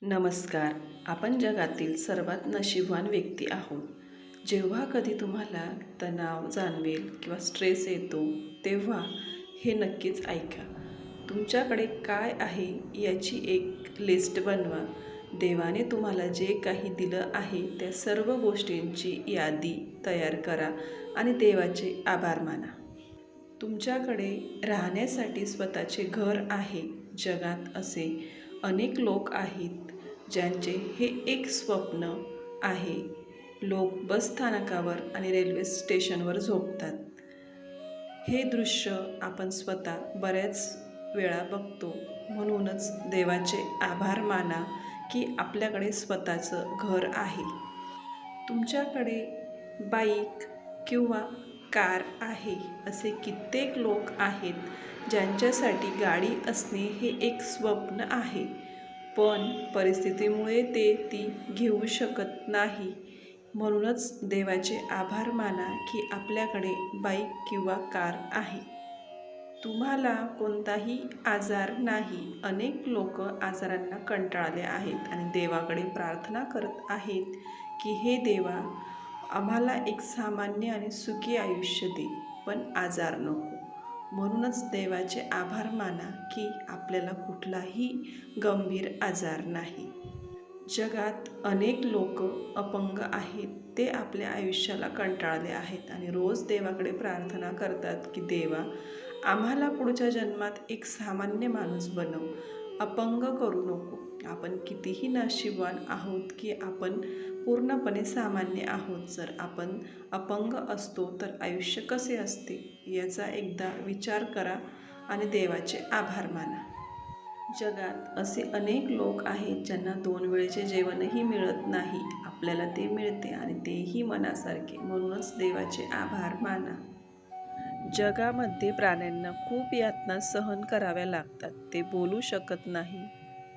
नमस्कार. आपण जगातील सर्वात नशीबवान व्यक्ती आहोत. जेव्हा कधी तुम्हाला तणाव जाणवेल किंवा स्ट्रेस येतो, तेव्हा हे नक्कीच ऐका. तुमच्याकडे काय आहे याची एक लिस्ट बनवा. देवाने तुम्हाला जे काही दिलं आहे त्या सर्व गोष्टींची यादी तयार करा आणि देवाचे आभार माना. तुमच्याकडे राहण्यासाठी स्वतःचे घर आहे. जगात असे अनेक लोक आहेत ज्यांचे हे एक स्वप्न आहे. लोक बसस्थानकावर आणि रेल्वे स्टेशनवर झोपतात. हे दृश्य आपण स्वतः बऱ्याच वेळा बघतो. म्हणूनच देवाचे आभार माना की आपल्याकडे स्वतःचं घर आहे. तुमच्याकडे बाईक किंवा कार आहे. असे कित्येक लोक आहेत ज्यांच्यासाठी गाडी असणे हे एक स्वप्न आहे, पण परिस्थितीमुळे ते ती घेऊ शकत नाही. म्हणूनच देवाचे आभार माना की आपल्याकडे बाईक किंवा कार आहे. तुम्हाला कोणताही आजार नाही. अनेक लोक आजारांना कंटाळले आहेत आणि देवाकडे प्रार्थना करत आहेत की हे देवा, आम्हाला एक सामान्य आणि सुखी आयुष्य दे, पण आजार नको. म्हणूनच देवाचे आभार माना की आपल्याला कुठलाही गंभीर आजार नाही. जगात अनेक लोक अपंग आहेत. ते आपल्या आयुष्याला कंटाळले आहेत आणि रोज देवाकडे प्रार्थना करतात की देवा, आम्हाला पुढच्या जन्मात एक सामान्य माणूस बनव, अपंग करू नको. आपण कितीही नशीबवान आहोत की आपण पूर्णपणे सामान्य आहोत. जर आपण अपंग असतो तर आयुष्य कसे असते याचा एकदा विचार करा आणि देवाचे आभार माना. जगात असे अनेक लोक आहेत ज्यांना 2 वेळेचे जेवणही मिळत नाही. आपल्याला ते मिळते आणि तेही मनासारखे. म्हणूनच देवाचे आभार माना. जगामध्ये प्राण्यांना खूप यातना सहन कराव्या लागतात. ते बोलू शकत नाही,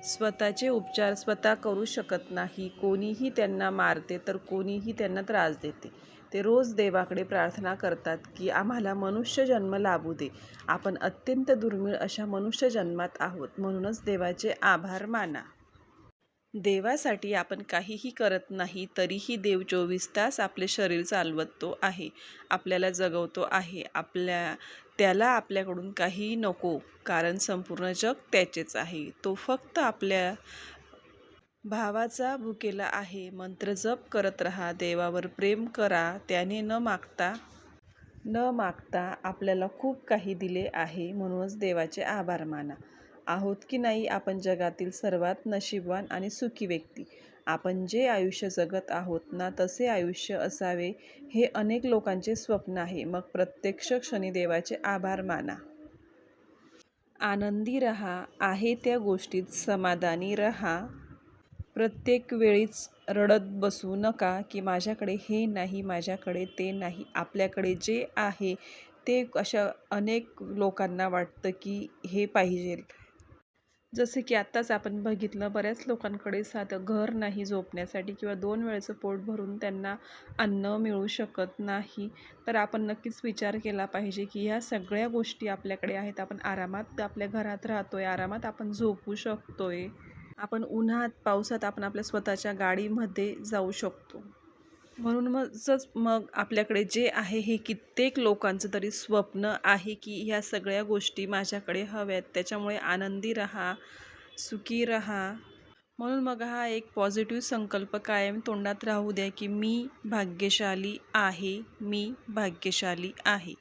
स्वतःचे उपचार स्वतः करू शकत नाही. कोणीही त्यांना मारते तर कोणीही त्यांना त्रास देते. ते रोज देवाकडे प्रार्थना करतात की आम्हाला मनुष्य जन्म लाभू दे. आपण अत्यंत दुर्मिळ अशा मनुष्य जन्मात आहोत. म्हणूनच देवाचे आभार माना. देवासाठी आपण काहीही करत नाही, तरीही देव 24 तास आपले शरीर चालवतो आहे, आपल्याला जगवतो आहे. त्याला आपल्याकडून काहीही नको, कारण संपूर्ण जग त्याचेच आहे. तो फक्त आपल्या भावाचा भुकेला आहे. मंत्र जप करत राहा, देवावर प्रेम करा. त्याने न मागता आपल्याला खूप काही दिले आहे. म्हणूनच देवाचे आभार माना. आहोत की नाही आपण जगातील सर्वात नशीबवान आणि सुखी व्यक्ती. आपण जे आयुष्य जगत आहोत ना, तसे आयुष्य असावे हे अनेक लोकांचे स्वप्न आहे. मग प्रत्यक्ष क्षणी देवाचे आभार माना. आनंदी रहा. आहे त्या गोष्टीत समाधानी रहा. प्रत्येक वेळीच रडत बसू नका की माझ्याकडे हे नाही, माझ्याकडे ते नाही. आपल्याकडे जे आहे ते अशा अनेक लोकांना वाटतं की हे पाहिजे. जसे की आत्ताच आपण बघितलं, बऱ्याच लोकांकडे साधं घर नाही झोपण्यासाठी किंवा 2 वेळचं पोट भरून त्यांना अन्न मिळू शकत नाही. तर आपण नक्कीच विचार केला पाहिजे की ह्या सगळ्या गोष्टी आपल्याकडे आहेत. आपण आरामात आपल्या घरात राहतोय, आरामात आपण झोपू शकतोय. आपण उन्हात पावसात आपण आपल्या स्वतःच्या गाडीमध्ये जाऊ शकतो. मग आपल्याकडे जे आहे हे कित्येक लोकांचं तरी स्वप्न आहे की ह्या सगळ्या गोष्टी माझ्याकडे हव्यात. त्याच्यामुळे आनंदी राहा, सुखी राहा. म्हणून मग हा एक पॉझिटिव्ह संकल्प कायम तोंडात राहू द्या की मी भाग्यशाली आहे, मी भाग्यशाली आहे.